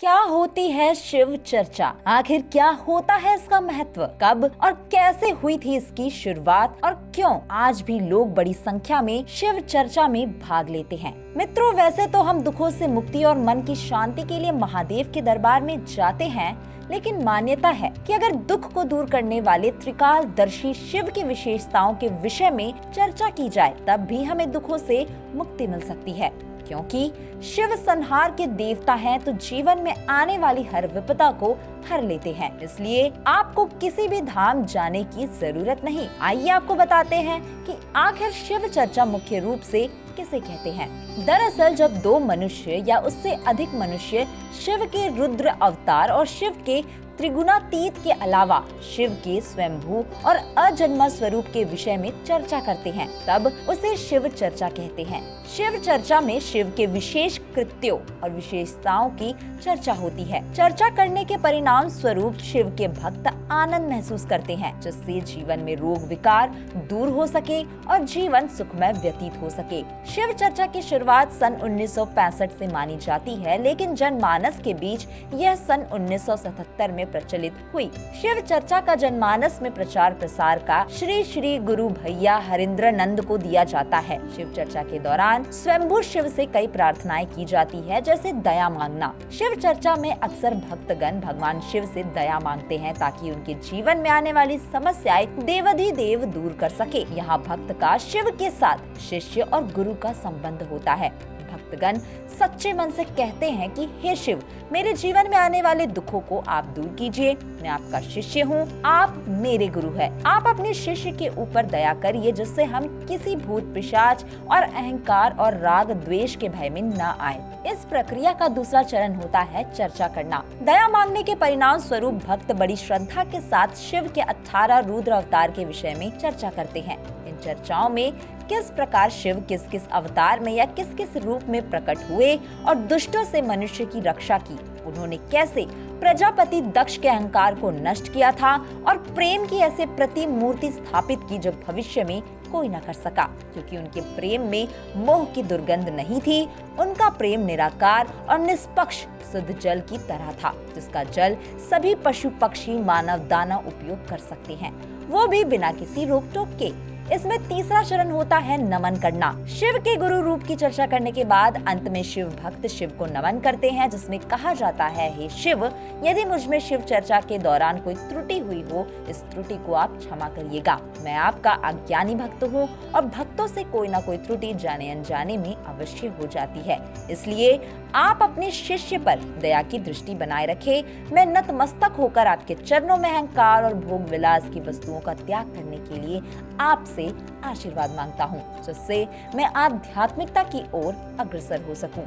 क्या होती है शिव चर्चा? आखिर क्या होता है इसका महत्व? कब और कैसे हुई थी इसकी शुरुआत और क्यों आज भी लोग बड़ी संख्या में शिव चर्चा में भाग लेते हैं? मित्रों, वैसे तो हम दुखों से मुक्ति और मन की शांति के लिए महादेव के दरबार में जाते हैं, लेकिन मान्यता है कि अगर दुख को दूर करने वाले त्रिकालदर्शी शिव की विशेषताओं के विषय में चर्चा की जाए, तब भी हमें दुखों से मुक्ति मिल सकती है। क्योंकि शिव संहार के देवता हैं, तो जीवन में आने वाली हर विपदा को हर लेते हैं। इसलिए आपको किसी भी धाम जाने की जरूरत नहीं। आइए आपको बताते हैं कि आखिर शिव चर्चा मुख्य रूप से किसे कहते हैं। दरअसल जब दो मनुष्य या उससे अधिक मनुष्य शिव के रुद्र अवतार और शिव के त्रिगुणातीत के अलावा शिव के स्वयंभू और अजन्मा स्वरूप के विषय में चर्चा करते हैं, तब उसे शिव चर्चा कहते हैं। शिव चर्चा में शिव के विशेष कृत्यों और विशेषताओं की चर्चा होती है। चर्चा करने के परिणाम स्वरूप शिव के भक्त आनंद महसूस करते हैं, जिससे जीवन में रोग विकार दूर हो सके और जीवन सुखमय व्यतीत हो सके। शिव चर्चा की शुरुआत सन 1965 से मानी जाती है, लेकिन जनमानस के बीच यह सन 1977 में प्रचलित हुई। शिव चर्चा का जनमानस में प्रचार प्रसार का श्री श्री गुरु भैया हरिंद्रानंद को दिया जाता है। शिव चर्चा के दौरान स्वयंभू शिव से कई प्रार्थनाएं की जाती है, जैसे दया मांगना। शिव चर्चा में अक्सर भक्तगण भगवान शिव से दया मांगते हैं, ताकि उनके जीवन में आने वाली समस्याएं देवाधिदेव दूर कर सके। यहाँ भक्त का शिव के साथ शिष्य और गुरु का संबंध होता है। भक्तगण सच्चे मन से कहते हैं कि हे शिव, मेरे जीवन में आने वाले दुखों को आप दूर कीजिए। मैं आपका शिष्य हूँ, आप मेरे गुरु हैं। आप अपने शिष्य के ऊपर दया करिए, जिससे हम किसी भूत पिशाच और अहंकार और राग द्वेष के भय में न आए। इस प्रक्रिया का दूसरा चरण होता है चर्चा करना। दया मांगने के परिणाम स्वरूप भक्त बड़ी श्रद्धा के साथ शिव के 18 रुद्र अवतार के विषय में चर्चा करते हैं। इन चर्चाओं में किस प्रकार शिव किस किस अवतार में या किस किस रूप में प्रकट हुए और दुष्टों से मनुष्य की रक्षा की, उन्होंने कैसे प्रजापति दक्ष के अहंकार को नष्ट किया था और प्रेम की ऐसे प्रतिमूर्ति स्थापित की जो भविष्य में कोई न कर सका, क्योंकि उनके प्रेम में मोह की दुर्गंध नहीं थी। उनका प्रेम निराकार और निष्पक्ष शुद्ध जल की तरह था, जिसका जल सभी पशु पक्षी मानव दानव उपयोग कर सकते हैं, वो भी बिना किसी रोक टोक के। इसमें तीसरा चरण होता है नमन करना। शिव के गुरु रूप की चर्चा करने के बाद अंत में शिव भक्त शिव को नमन करते हैं, जिसमें कहा जाता है, हे शिव, यदि मुझ में शिव चर्चा के दौरान कोई त्रुटि हुई हो, इस त्रुटि को आप क्षमा करिएगा। मैं आपका अज्ञानी भक्त हूँ और भक्तों से कोई ना कोई त्रुटि जाने अनजाने में अवश्य हो जाती है, इसलिए आप अपने शिष्य पर दया की दृष्टि बनाए रखें। मैं नतमस्तक होकर आपके चरणों में अहंकार और भोग विलास की वस्तुओं का त्याग करने के लिए आपसे आशीर्वाद मांगता हूँ, जिससे मैं आध्यात्मिकता की ओर अग्रसर हो सकूं।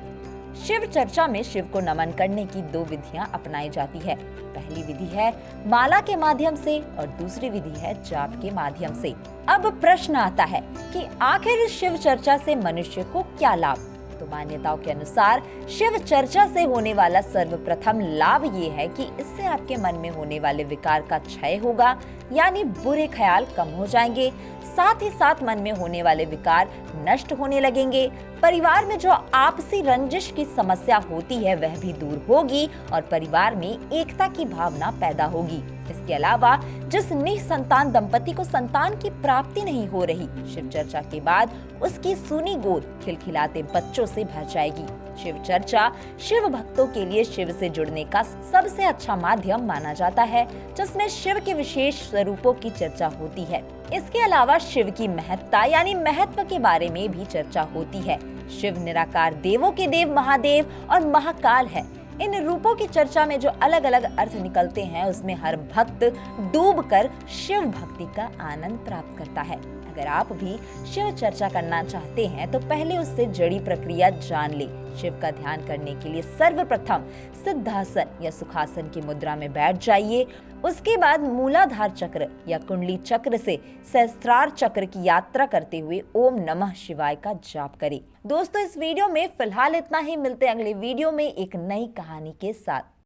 शिव चर्चा में शिव को नमन करने की दो विधियां अपनाई जाती है। पहली विधि है माला के माध्यम से और दूसरी विधि है जाप के माध्यम से। अब प्रश्न आता है कि आखिर शिव चर्चा से मनुष्य को क्या लाभ? तो मान्यताओं के अनुसार शिव चर्चा से होने वाला सर्वप्रथम लाभ ये है कि इससे आपके मन में होने वाले विकार का क्षय होगा, यानी बुरे ख्याल कम हो जाएंगे। साथ ही साथ मन में होने वाले विकार नष्ट होने लगेंगे। परिवार में जो आपसी रंजिश की समस्या होती है वह भी दूर होगी और परिवार में एकता की भावना पैदा होगी। इसके अलावा जिस निसंतान दंपति को संतान की प्राप्ति नहीं हो रही, शिव चर्चा के बाद उसकी सूनी गोद खिलखिलाते बच्चों से भर जाएगी। शिव चर्चा शिव भक्तों के लिए शिव से जुड़ने का सबसे अच्छा माध्यम माना जाता है, जिसमें शिव के विशेष स्वरूपों की चर्चा होती है। इसके अलावा शिव की महत्ता यानी महत्व के बारे में भी चर्चा होती है। शिव निराकार देवों के देव महादेव और महाकाल है। इन रूपों की चर्चा में जो अलग अलग अर्थ निकलते हैं, उसमें हर भक्त डूबकर शिव भक्ति का आनंद प्राप्त करता है। अगर आप भी शिव चर्चा करना चाहते हैं तो पहले उससे जड़ी प्रक्रिया जान ले। शिव का ध्यान करने के लिए सर्वप्रथम सिद्धासन या सुखासन की मुद्रा में बैठ जाइए। उसके बाद मूलाधार चक्र या कुंडली चक्र से सहस्त्रार चक्र की यात्रा करते हुए ओम नमः शिवाय का जाप करें। दोस्तों, इस वीडियो में फिलहाल इतना ही। मिलते हैं अगले वीडियो में एक नई कहानी के साथ।